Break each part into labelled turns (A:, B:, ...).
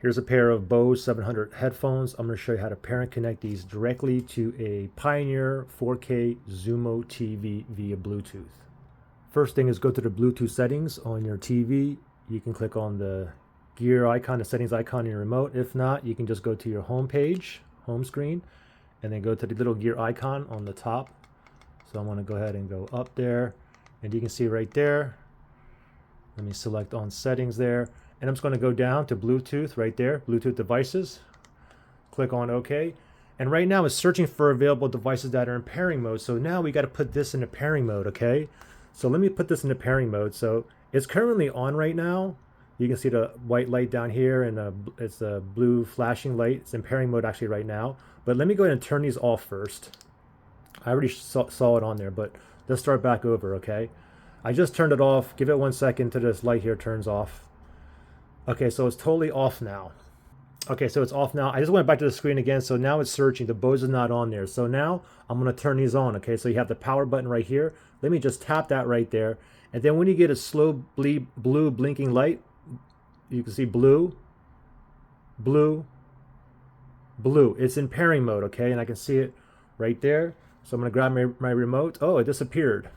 A: Here's a pair of Bose 700 headphones. I'm going to show you how to pair and connect these directly to a Pioneer 4K Xumo TV via Bluetooth. First thing is go to the Bluetooth settings on your TV. You can click on the gear icon, the settings icon in your remote. If not, you can just go to your home page, home screen, and then go to the little gear icon on the top. So I want to go ahead and go up there, and you can see right there. Let me select on settings there. And I'm just going to go down to Bluetooth right there, Bluetooth devices. Click on OK. And right now it's searching for available devices that are in pairing mode. So now we got to put this into pairing mode, okay? So let me put this into pairing mode. So it's currently on right now. You can see the white light down here, and it's a blue flashing light. It's in pairing mode actually right now. But let me go ahead and turn these off first. I already saw it on there, but let's start back over, okay? I just turned it off. Give it 1 second till this light here turns off. Okay, so it's totally off now. Okay, so it's off now. I just went back to the screen again, so now it's searching. The Bose is not on there. So now I'm going to turn these on, okay? So you have the power button right here. Let me just tap that right there. And then when you get a slow blue blinking light, you can see blue, blue, blue. It's in pairing mode, okay? And I can see it right there. So I'm going to grab my remote. Oh, it disappeared.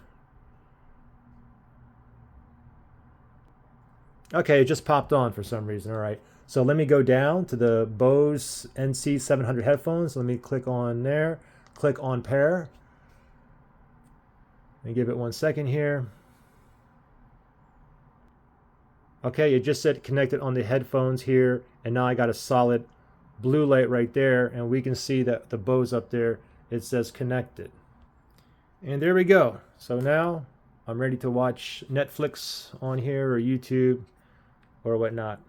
A: Okay, it just popped on for some reason. All right. So let me go down to the Bose NC700 headphones. Let me click on there. Click on pair. And give it 1 second here. Okay, it just said connected on the headphones here. And now I got a solid blue light right there. And we can see that the Bose up there, it says connected. And there we go. So now I'm ready to watch Netflix on here or YouTube or whatnot.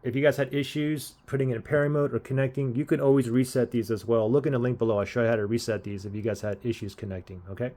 A: If you guys had issues putting it in pairing mode or connecting, you can always reset these as well. Look in the link below. I'll show you how to reset these if you guys had issues connecting, okay?